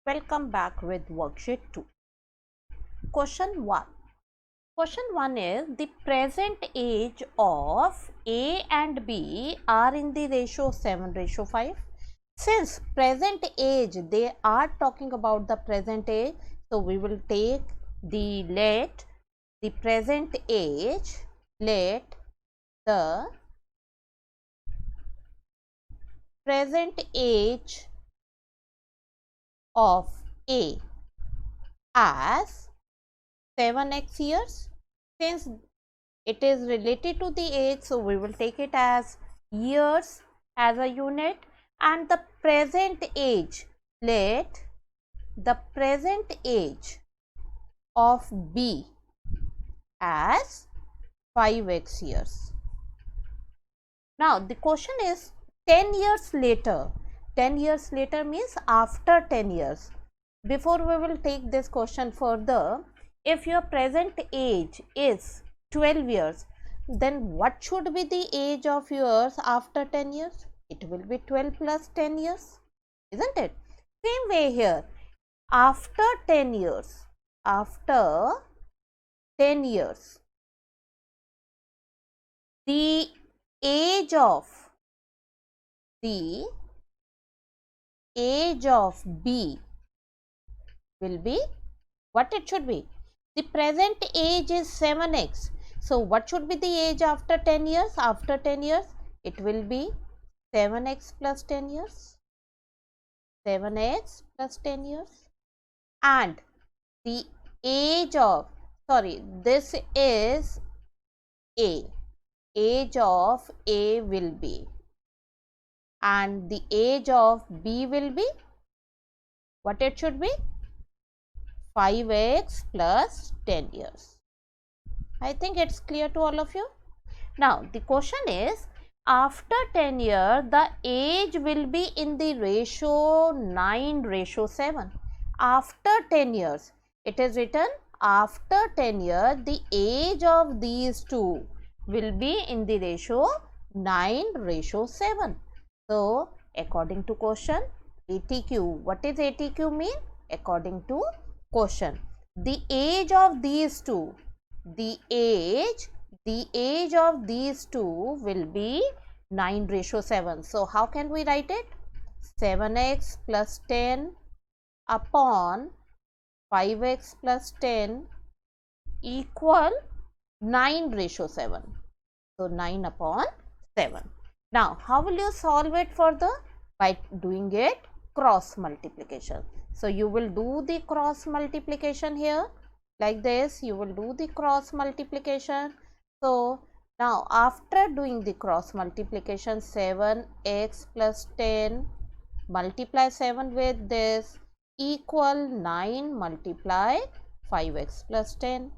Welcome back with worksheet 2. Question 1. Question 1 is the present age of A and B are in the ratio 7:5. Since present age, they are talking about the present age, so we will take let the present age, let the present age of A as 7x years. Since it is related to the age, so we will take it as years as a unit, and the present age, let the present age of B as 5x years. Now the question is 10 years later. 10 years later means after 10 years. Before we will take this question further, if your present age is 12 years, then what should be the age of yours after 10 years? It will be 12 plus 10 years, isn't it? Same way here, after 10 years, the age of B will be what it should be. The present age is 7x. So what should be the age after 10 years? After 10 years, it will be 7x plus 10 years. 7x plus 10 years. And the age of, this is A. Age of A will be. And the age of B will be, what it should be? 5x plus 10 years. I think it's clear to all of you. Now the question is, after 10 years, the age will be in the ratio 9:7. After 10 years, it is written after 10 years, the age of these two will be in the ratio 9:7. So according to question, ATQ, what is ATQ mean? According to question, the age of these two, the age of these two will be 9:7. So how can we write it? 7x plus 10 upon 5x plus 10 equal 9:7. So 9 upon 7. Now how will you solve it further? By doing it cross multiplication. So you will do the cross multiplication here like this. You will do the cross multiplication. So now after doing the cross multiplication, 7x plus 10 multiply 7 with this equal 9 multiply 5x plus 10.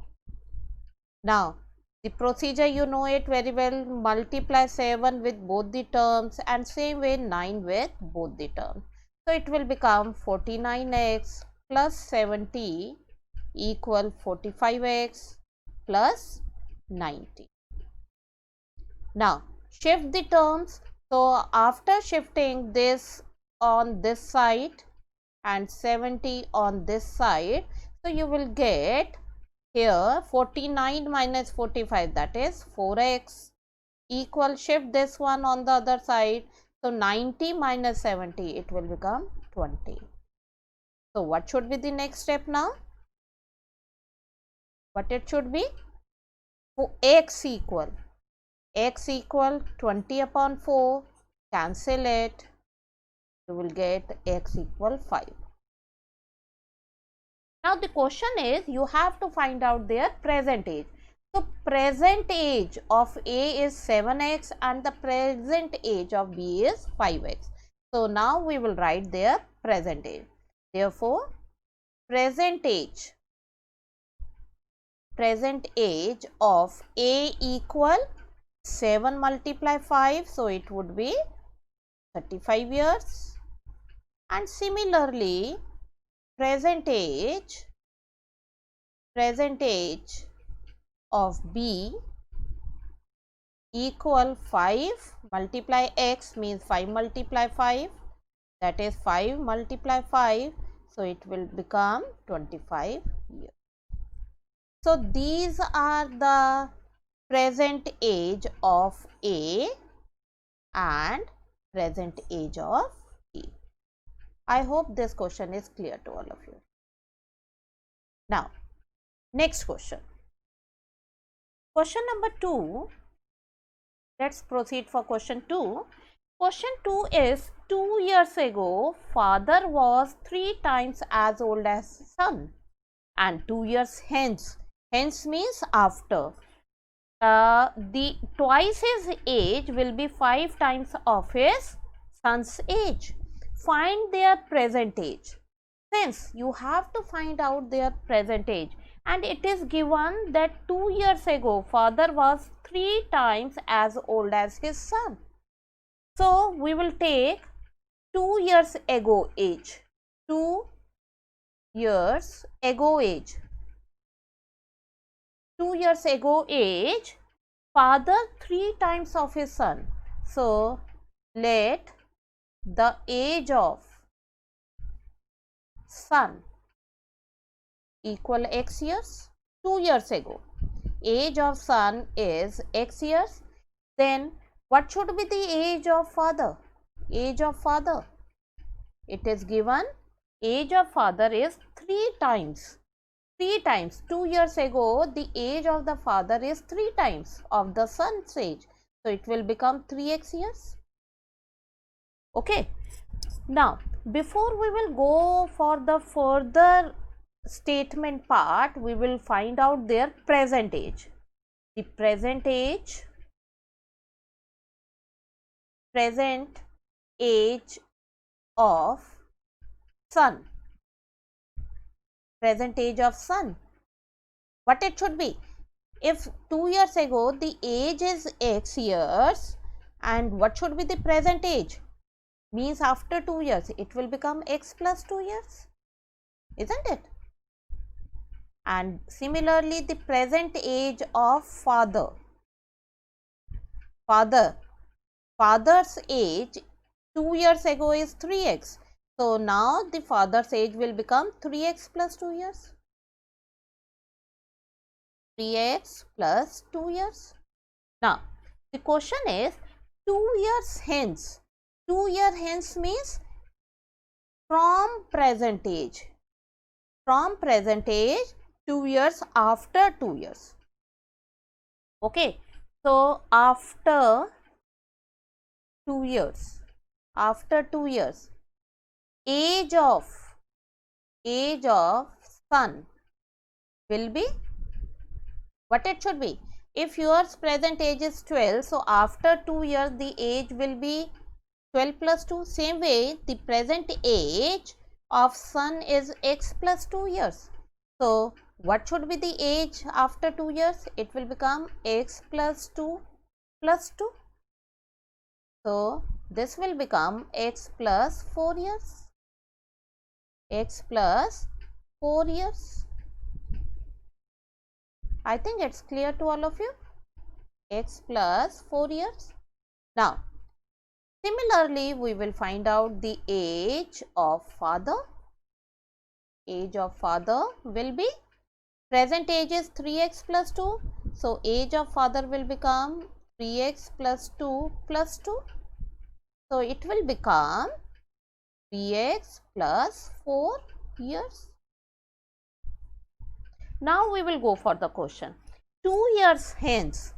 Now the procedure, you know it very well. Multiply 7 with both the terms and same way 9 with both the terms. So it will become 49x plus 70 equal 45x plus 90. Now shift the terms. So after shifting this on this side and 70 on this side, so you will get here 49 minus 45, that is 4x, equal, shift this one on the other side. So 90 minus 70, it will become 20. So what should be the next step now? What it should be? X equal 20 upon 4, cancel it, you will get x equal 5. Now the question is, you have to find out their present age. So present age of A is 7x and the present age of B is 5x. So now we will write their present age. Therefore present age of A equal 7 multiply 5, so it would be 35 years. And similarly present age of B equal 5 multiply x means 5 multiply 5, that is 5 multiply 5. So it will become 25 years. So these are the present age of A and present age of B. I hope this question is clear to all of you. Now, next question. Question number 2. Let's proceed for question 2. Question 2 is 2 years ago, father was 3 times as old as son, and 2 years hence means after, the twice his age will be 5 times of his son's age. Find their present age. Since you have to find out their present age, and it is given that 2 years ago father was 3 times as old as his son. So we will take 2 years ago age. 2 years ago age. 2 years ago age, father 3 times of his son. So let the age of son equal x years. 2 years ago, age of son is x years. Then what should be the age of father? Age of father, it is given age of father is 3 times. 3 times. 2 years ago, the age of the father is 3 times of the son's age. So it will become 3x years. Okay. Now, before we will go for the further statement part, we will find out their present age. The present age of son. Present age of son. What it should be? If 2 years ago the age is x years, and what should be the present age? Means after 2 years it will become x plus 2 years, isn't it? And similarly, the present age of father. Father's age 2 years ago is 3x. So now the father's age will become 3x plus 2 years. 3x plus 2 years. Now, the question is 2 years hence. 2 years hence means from present age. From present age, 2 years after 2 years. Okay. So, after 2 years. After 2 years. Age of son will be what it should be. If yours present age is 12, so after 2 years the age will be 12 plus 2. Same way, the present age of son is x plus 2 years. So what should be the age after 2 years? It will become x plus 2 plus 2. So this will become x plus 4 years. X plus 4 years. I think it's clear to all of you. X plus 4 years. Now, similarly, we will find out the age of father. Age of father will be, present age is 3x plus 2. So, age of father will become 3x plus 2 plus 2. So, it will become 3x plus 4 years. Now, we will go for the question. 2 years hence.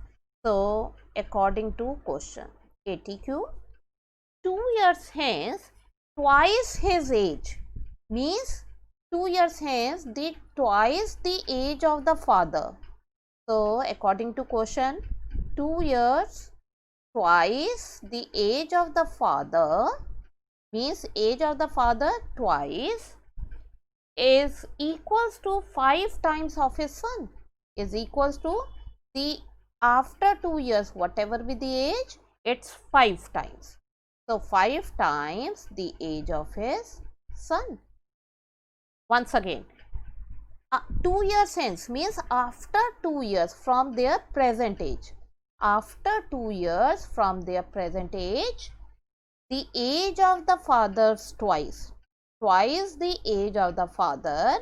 So, according to question ATQ, 2 years hence, twice his age means 2 years hence the twice the age of the father. So, according to question, 2 years twice the age of the father means age of the father twice is equals to 5 times of his son, is equals to the after 2 years whatever be the age, it's 5 times. So 5 times the age of his son. Once again, 2 years hence means after 2 years from their present age. After 2 years from their present age, the age of the fathers twice. twice the age of the father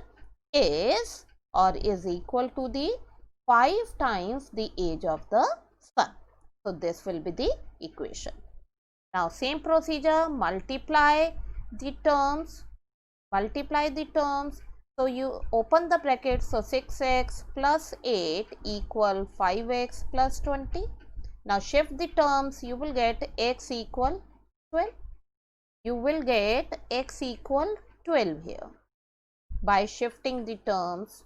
is or is equal to the 5 times the age of the son. So this will be the equation. Now same procedure, multiply the terms. So you open the bracket, so 6x plus 8 equal 5x plus 20. Now shift the terms, you will get x equal 12. You will get x equal 12 here by shifting the terms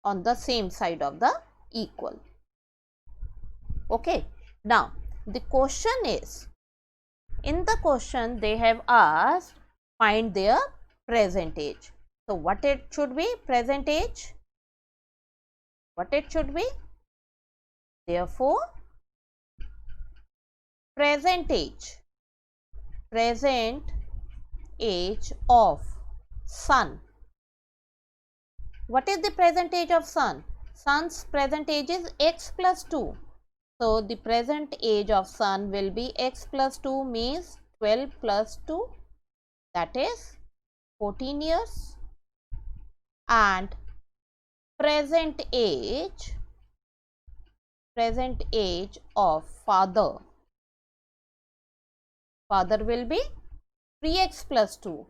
on the same side of the equal. Okay. Now the question is, in the question they have asked find their present age. So what it should be? Present age. What it should be? Therefore, present age of son. What is the present age of son? Son's present age is x plus 2. So the present age of son will be x plus 2, means 12 plus 2, that is 14 years. And present age of father will be 3x plus 2.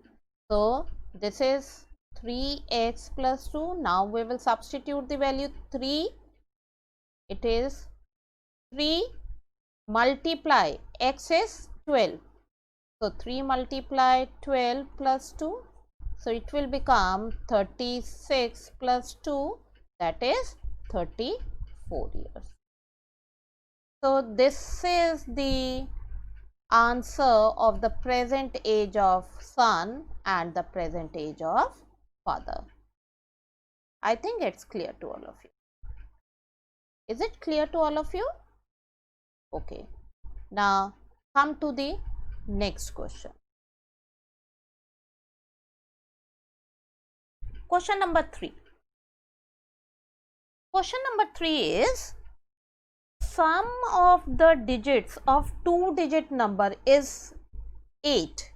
So this is 3x plus 2. Now we will substitute the value 3. It is 3 multiply x is 12. So 3 multiply 12 plus 2. So it will become 36 plus 2, that is 34 years. So this is the answer of the present age of son and the present age of father. I think it's clear to all of you. Is it clear to all of you? Okay. Now come to the next question. Question number 3. Question number 3 is, sum of the digits of 2-digit number is 8.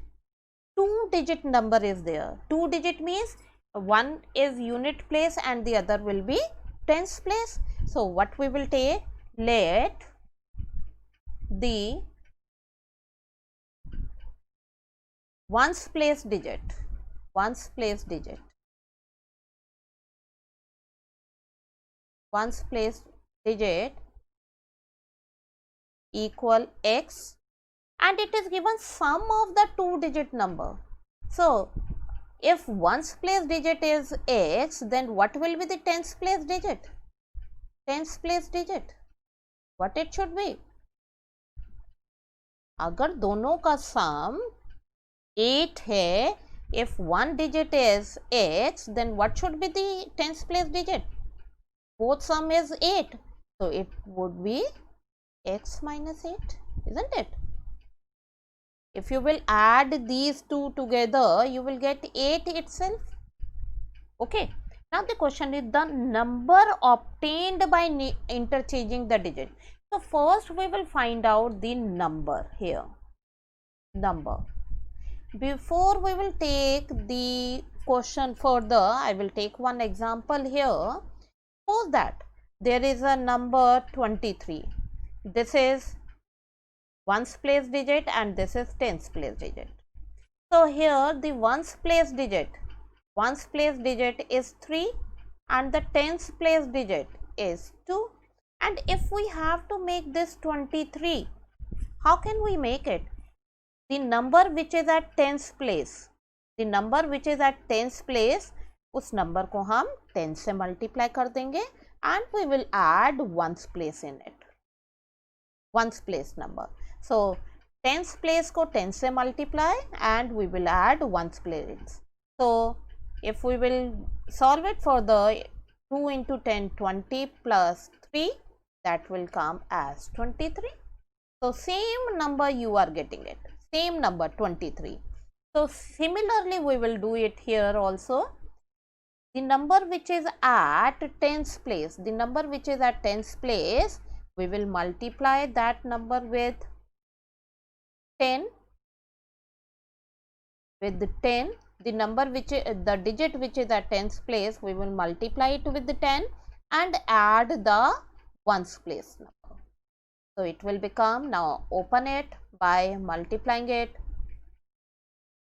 2-digit number is there. 2-digit means one is unit place and the other will be tens place. So what we will take? Let the ones place digit equal x, and it is given sum of the 2-digit number. So if ones place digit is x, then what will be the tens place digit? What it should be? अगर दोनों का sum 8 है, if one digit is x, then what should be the tens place digit? Both sum is 8, so it would be x minus 8, isn't it? If you will add these two together, you will get 8 itself. Okay. Now the question is the number obtained by interchanging the digit. So first we will find out the number here. Before we will take the question further, I will take one example here. Suppose that there is a number 23. This is ones place digit and this is tens place digit. So here the ones place digit is 3 and the tens place digit is 2. And if we have to make this 23, how can we make it? The number which is at tens place, उस number को हम 10 से multiply कर देंगे and we will add ones place in it, ones place number. So tens place को 10 से multiply and we will add ones place. So if we will solve it for the 2 into 10, 20 plus 3, that will come as 23. So same number you are getting it, same number 23. So similarly we will do it here also. The number which is at tens place, we will multiply that number with 10, the number which the digit which is at tens place, we will multiply it with the 10 and add the ones place number. So it will become, now open it by multiplying it,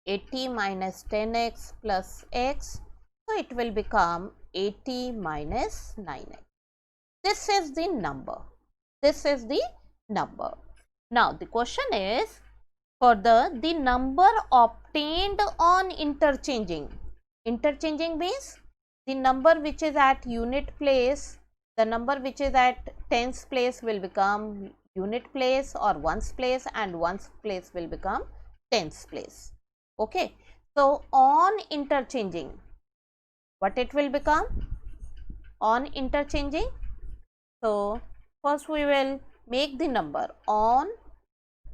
80 minus 10x plus x, so it will become 80 minus 9x. This is the number. This is the number. Now the question is, further, the number obtained on interchanging. Interchanging means the number which is at unit place, the number which is at tens place will become unit place or ones place, and ones place will become tens place. Okay. So on interchanging, what it will become? On interchanging, so first we will make the number on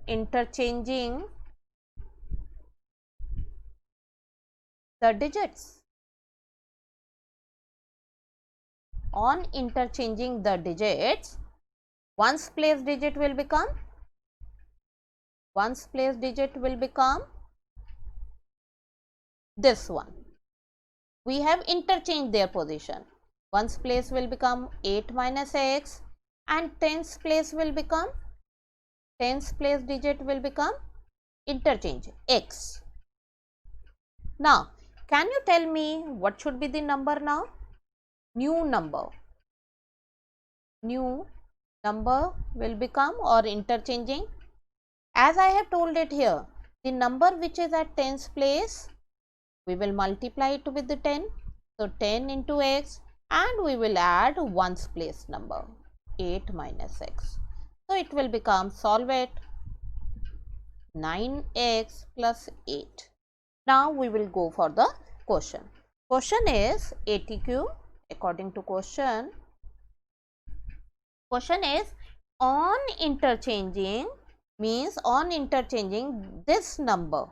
interchanging the digits. On interchanging the digits, ones place digit will become, ones place digit will become this one. We have interchanged their position. Ones place will become 8 minus x and tens place will become, tens place digit will become interchange x. Now can you tell me what should be the number now? New number. New number will become, or interchanging, as I have told it here, the number which is at tens place, we will multiply it with the 10. So 10 into x, and we will add ones place number, 8 minus x. So it will become, solve it, 9x plus 8. Now we will go for the question. Question is ATQ according to question. Question is, on interchanging means on interchanging this number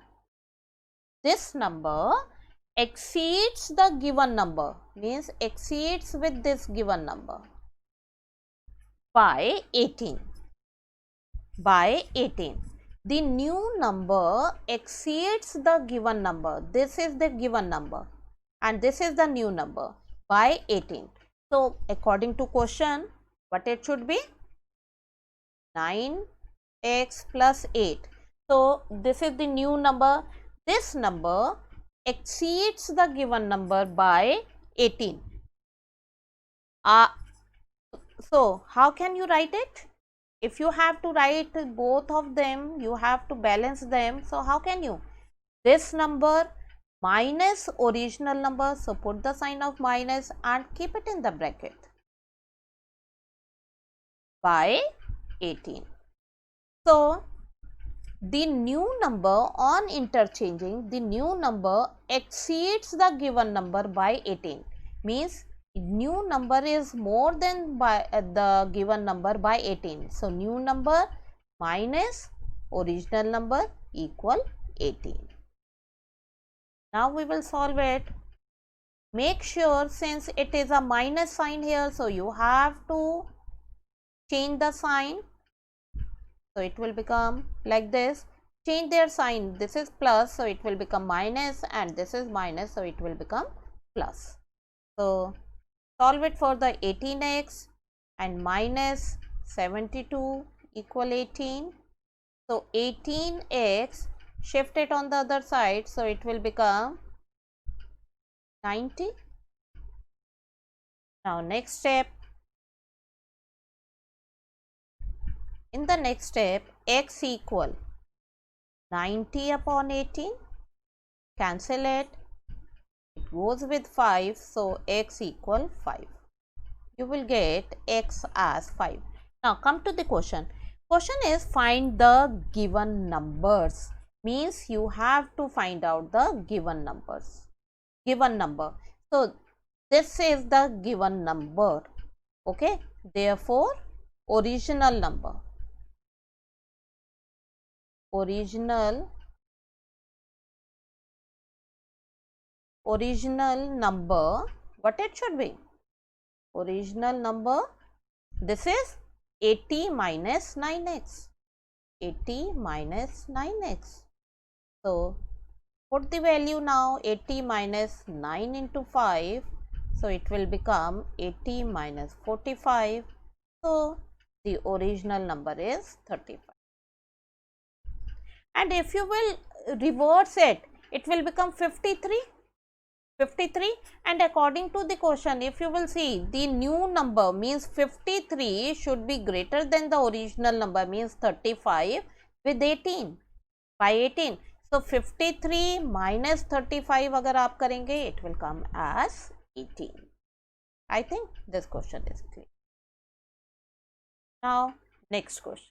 exceeds the given number, means exceeds with this given number by 18. By 18. The new number exceeds the given number. This is the given number and this is the new number by 18. So according to question, what it should be? 9x plus 8. So this is the new number. This number exceeds the given number by 18. So how can you write it? If you have to write both of them, you have to balance them. So how can you? This number minus original number, so put the sign of minus and keep it in the bracket, by 18. So the new number on interchanging, the new number exceeds the given number by 18, means new number is more than by the given number by 18. So new number minus original number equal 18. Now we will solve it. Make sure, since it is a minus sign here, so you have to change the sign. So it will become like this. Change their sign. This is plus, so it will become minus, and this is minus, so it will become plus. So solve it for the 18x and minus 72 equal 18. So 18x, shift it on the other side, so it will become 90. Now next step. In the next step, x equal 90 upon 18, cancel it, it goes with 5, so x equal 5. You will get x as 5. Now come to the question. Question is, find the given numbers, means you have to find out the given numbers. Given number. So this is the given number. Okay. Therefore, original number. Original number, what it should be? Original number, this is 80 minus 9x. 80 minus 9x. So Put the value now. 80 minus 9 into 5. So it will become 80 minus 45. So the original number is 35. And if you will reverse it, it will become 53. And according to the question, if you will see, the new number means 53 should be greater than the original number means 35 with 18 by 18. So 53 minus 35 अगर आप करेंगे, it will come as 18. I think this question is clear. Now next question.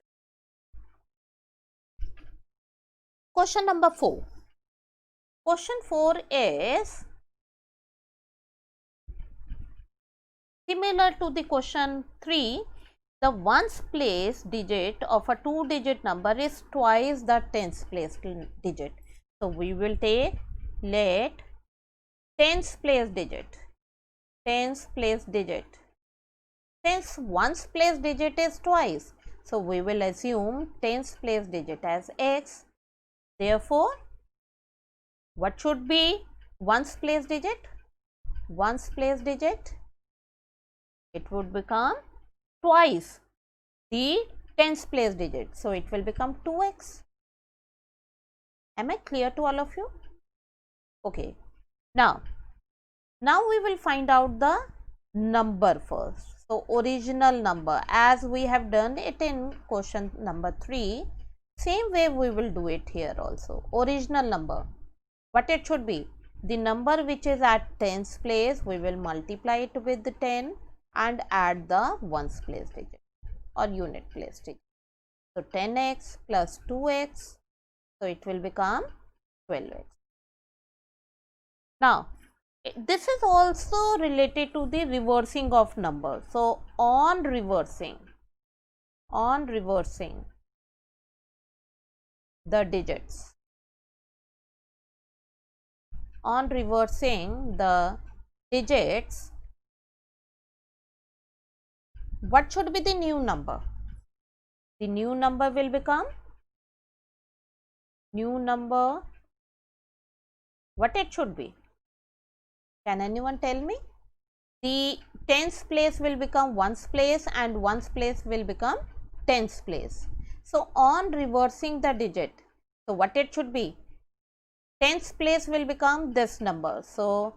Question number 4. Question 4 is similar to the question 3. The ones place digit of a 2-digit number is twice the tens place digit. So we will take, let tens place digit. Since ones place digit is twice, so we will assume tens place digit as x. Therefore, what should be ones place digit? Ones place digit, it would become twice the tens place digit. So it will become 2x. Am I clear to all of you? Okay. Now we will find out the number first. So original number, as we have done it in question number 3, same way we will do it here also. Original number, what it should be? The number which is at tens place, we will multiply it with the 10 and add the ones place digit or unit place digit. So 10x plus 2x, so it will become 12x. Now this is also related to the reversing of numbers. So on reversing the digits, what should be the new number? The new number will become what it should be? Can anyone tell me? The tens place will become ones place and ones place will become tens place. So on reversing the digit, so what it should be? Tens place will become this number. So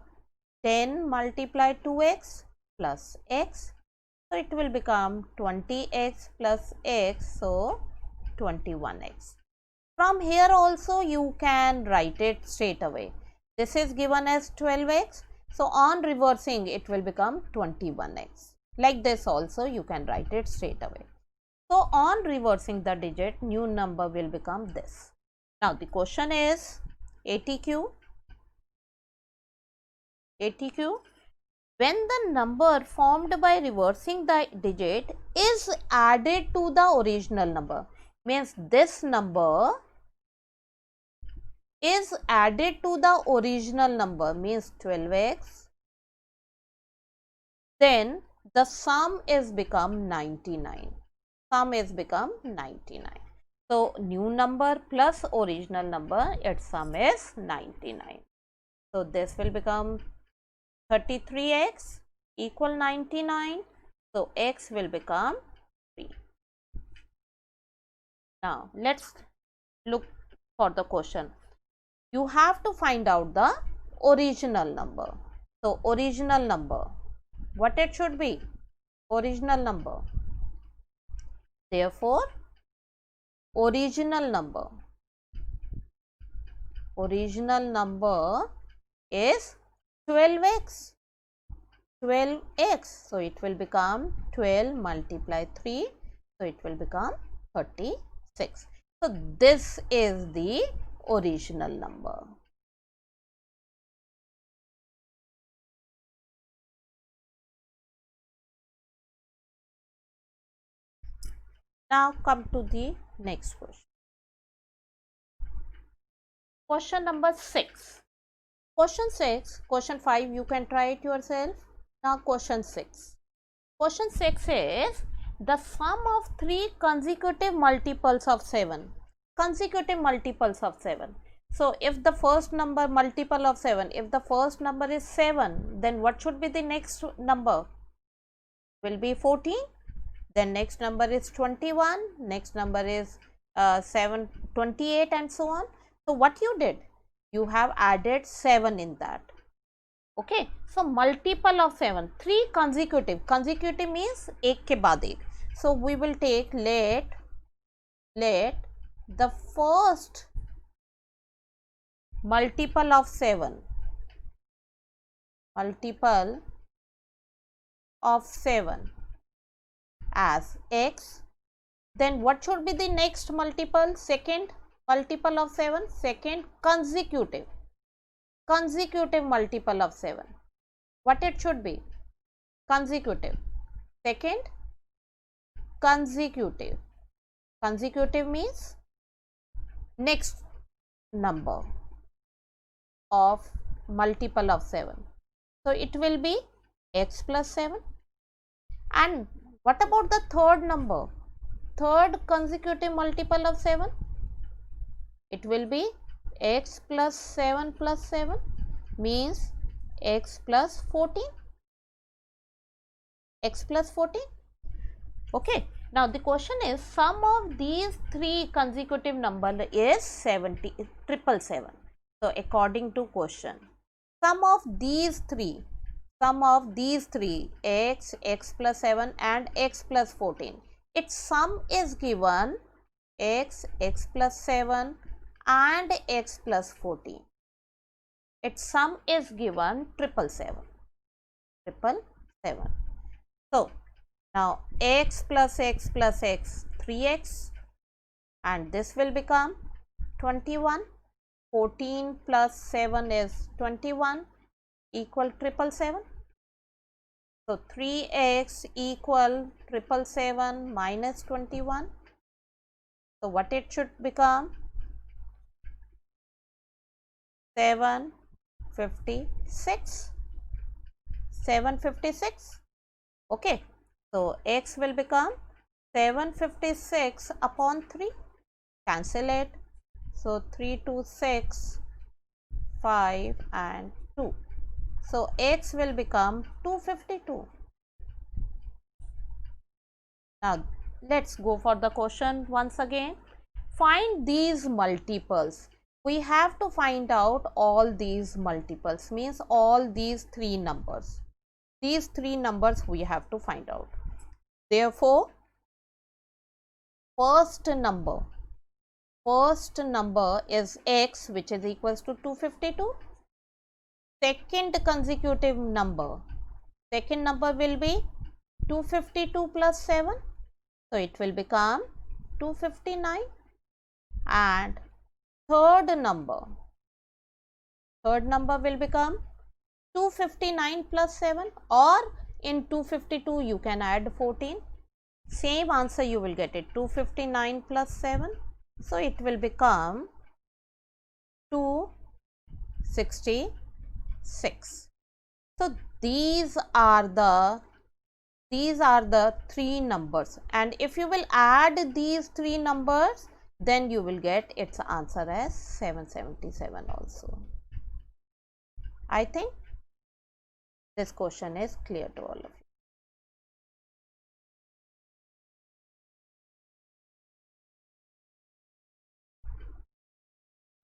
10 multiplied 2x plus x. So it will become 20x plus x. So 21x. From here also you can write it straight away. This is given as 12x. So on reversing it will become 21x. Like this also you can write it straight away. So on reversing the digit, new number will become this. Now the question is ATQ. When the number formed by reversing the digit is added to the original number, means this number is added to the original number means 12x, then the sum is become 99. So new number plus original number, its sum is 99. So this will become 33x equal 99. So x will become 3. Now let's look for the question. You have to find out the original number. So original number, what it should be? Original number. Therefore original number is 12x. So it will become 12 multiplied 3. So it will become 36. So this is the original number. Now come to the next question. Question number 6. Question 5 you can try it yourself. Now question 6. Question 6 is the sum of 3 consecutive multiples of 7. So if the first number multiple of 7, if the first number is 7, then what should be the next number? Will be 14. Then next number is 21, next number is 28 and so on. So what you did? You have added 7 in that. Okay, so multiple of 7, 3 consecutive. Consecutive means ek ke baad ek. So we will take let the first multiple of 7 as x. Then what should be the next multiple? Second multiple of 7, second consecutive multiple of 7. What it should be? Consecutive. Second consecutive. Consecutive means next number of multiple of 7. So it will be x plus 7. And what about the third number? Third consecutive multiple of 7? It will be x plus 7 means x plus 14. X plus 14. Okay. Now the question is, sum of these 3 consecutive number is 777. So according to question, sum of these three x, x plus 7 and x plus 14, its sum is given x, x plus 7 and x plus 14. Its sum is given 777. So now x plus x, 3x, and this will become 21. 14 plus 7 is 21 equal 777. So 3x equal 777 minus 21. So what it should become? 756. 756. Okay. So x will become 756 upon 3. Cancel it. So 3 2 6, 5 and 2. So x will become 252. Now let's go for the question once again. Find these multiples. We have to find out all these multiples, means all these 3 numbers. These 3 numbers we have to find out. Therefore, first number is x, which is equals to 252. Second consecutive number, second number will be 252 plus 7. So it will become 259. And third number will become 259 plus 7, or in 252 you can add 14. Same answer you will get it, 259 plus 7. So it will become 266. So these are the 3 numbers, and if you will add these 3 numbers, then you will get its answer as 777 also. I think this question is clear to all of you.